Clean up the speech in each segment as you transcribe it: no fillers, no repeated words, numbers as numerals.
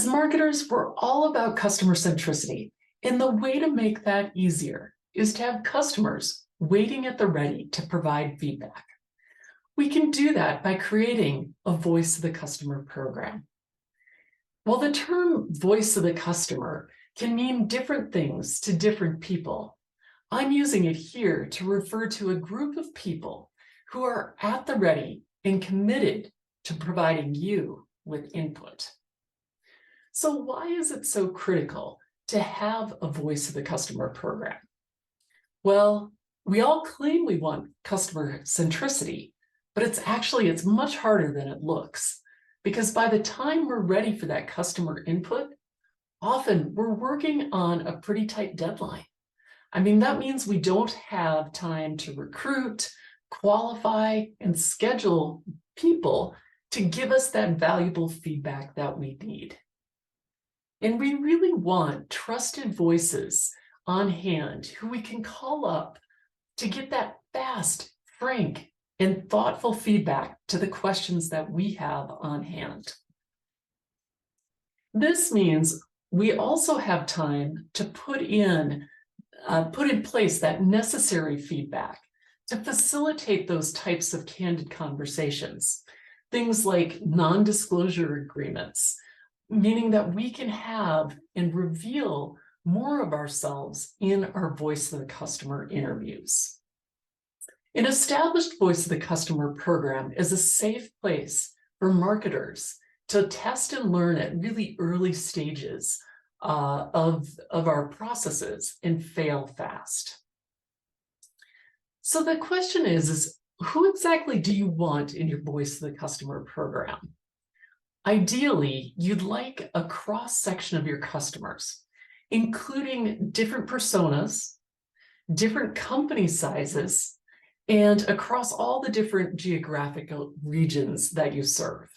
As marketers, we're all about customer centricity, and the way to make that easier is to have customers waiting at the ready to provide feedback. We can do that by creating a Voice of the Customer program. While the term Voice of the Customer can mean different things to different people, I'm using it here to refer to a group of people who are at the ready and committed to providing you with input. So why is it so critical to have a Voice of the Customer program? Well, we all claim we want customer centricity, but it's much harder than it looks, because by the time we're ready for that customer input, often we're working on a pretty tight deadline. That means we don't have time to recruit, qualify, and schedule people to give us that valuable feedback that we need. And we really want trusted voices on hand who we can call up to get that fast, frank, and thoughtful feedback to the questions that we have on hand. This means we also have time to put in place that necessary feedback to facilitate those types of candid conversations. Things like non-disclosure agreements, meaning that we can have and reveal more of ourselves in our Voice of the Customer interviews. An established Voice of the Customer program is a safe place for marketers to test and learn at really early stages of our processes and fail fast. So the question is who exactly do you want in your Voice of the Customer program? Ideally, you'd like a cross-section of your customers, including different personas, different company sizes, and across all the different geographical regions that you serve.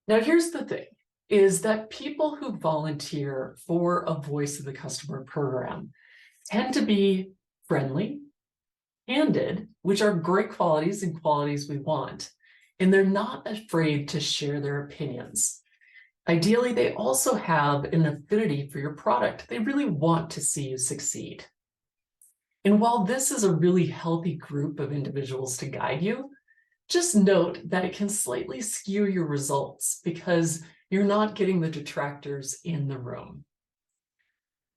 Now, here's the thing, is that people who volunteer for a Voice of the Customer program tend to be friendly, candid, which are great qualities and qualities we want, and they're not afraid to share their opinions. Ideally, they also have an affinity for your product. They really want to see you succeed. And while this is a really healthy group of individuals to guide you, just note that it can slightly skew your results because you're not getting the detractors in the room.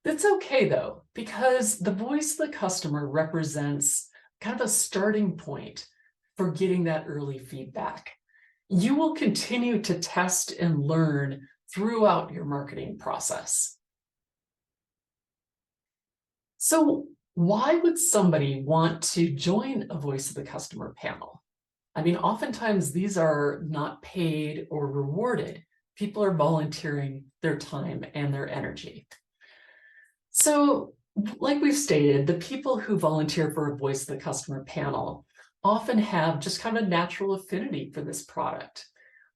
That's okay though, because the Voice of the Customer represents kind of a starting point for getting that early feedback. You will continue to test and learn throughout your marketing process. So why would somebody want to join a Voice of the Customer panel? Oftentimes these are not paid or rewarded. People are volunteering their time and their energy. So, like we've stated, the people who volunteer for a Voice of the Customer panel often have just kind of a natural affinity for this product.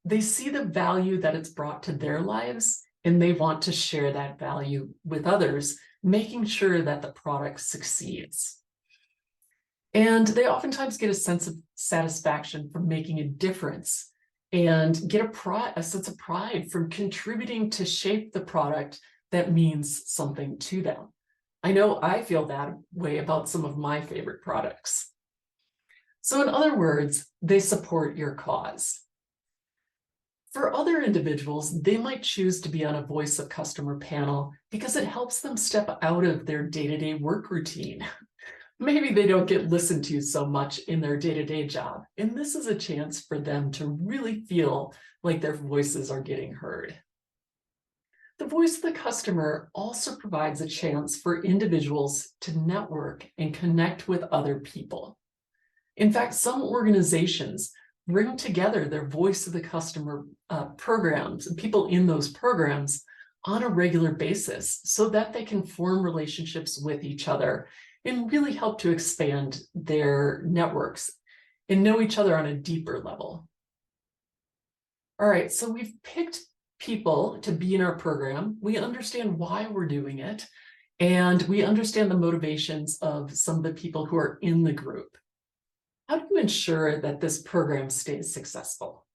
They see the value that it's brought to their lives, and they want to share that value with others, making sure that the product succeeds. And they oftentimes get a sense of satisfaction from making a difference and get a sense of pride from contributing to shape the product that means something to them. I know I feel that way about some of my favorite products. So in other words, they support your cause. For other individuals, they might choose to be on a Voice of Customer panel because it helps them step out of their day-to-day work routine. Maybe they don't get listened to so much in their day-to-day job, and this is a chance for them to really feel like their voices are getting heard. The Voice of the Customer also provides a chance for individuals to network and connect with other people. In fact, some organizations bring together their Voice of the Customer programs and people in those programs on a regular basis so that they can form relationships with each other and really help to expand their networks and know each other on a deeper level. All right, so we've picked people to be in our program. We understand why we're doing it, and we understand the motivations of some of the people who are in the group. How do you ensure that this program stays successful?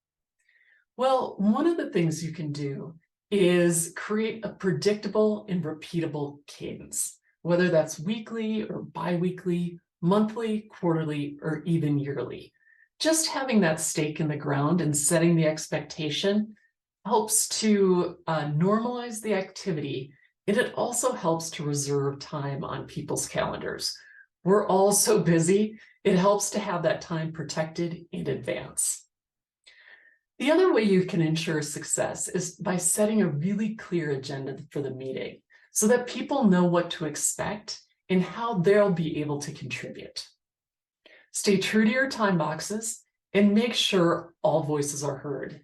Well, one of the things you can do is create a predictable and repeatable cadence, whether that's weekly or biweekly, monthly, quarterly, or even yearly. Just having that stake in the ground and setting the expectation helps to normalize the activity, and it also helps to reserve time on people's calendars. We're all so busy, it helps to have that time protected in advance. The other way you can ensure success is by setting a really clear agenda for the meeting so that people know what to expect and how they'll be able to contribute. Stay true to your time boxes and make sure all voices are heard.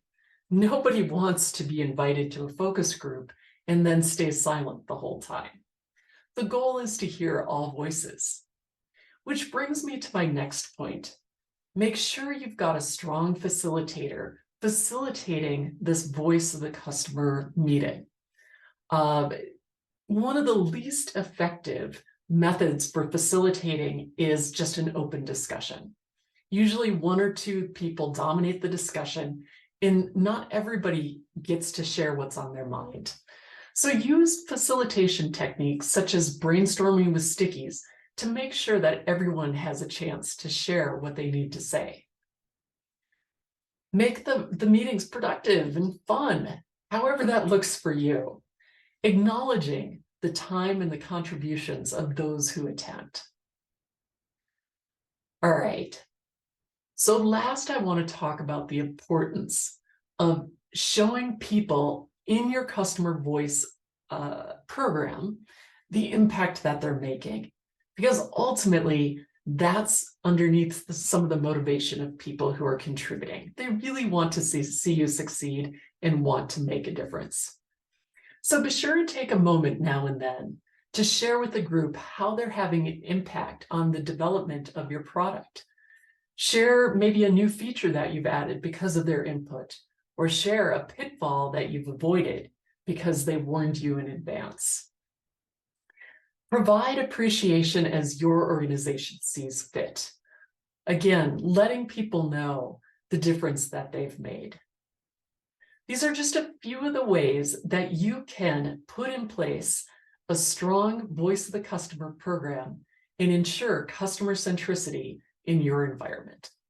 Nobody wants to be invited to a focus group and then stay silent the whole time. The goal is to hear all voices. Which brings me to my next point. Make sure you've got a strong facilitator facilitating this voice of the customer meeting. One of the least effective methods for facilitating is just an open discussion. Usually one or two people dominate the discussion, and not everybody gets to share what's on their mind. So use facilitation techniques such as brainstorming with stickies to make sure that everyone has a chance to share what they need to say. Make the meetings productive and fun, however that looks for you, acknowledging the time and the contributions of those who attend. All right. So last, I want to talk about the importance of showing people in your customer voice program the impact that they're making, because ultimately that's underneath some of the motivation of people who are contributing. They really want to see you succeed and want to make a difference. So be sure to take a moment now and then to share with the group how they're having an impact on the development of your product. Share maybe a new feature that you've added because of their input, or share a pitfall that you've avoided because they warned you in advance. Provide appreciation as your organization sees fit. Again, letting people know the difference that they've made. These are just a few of the ways that you can put in place a strong voice of the customer program and ensure customer centricity in your environment.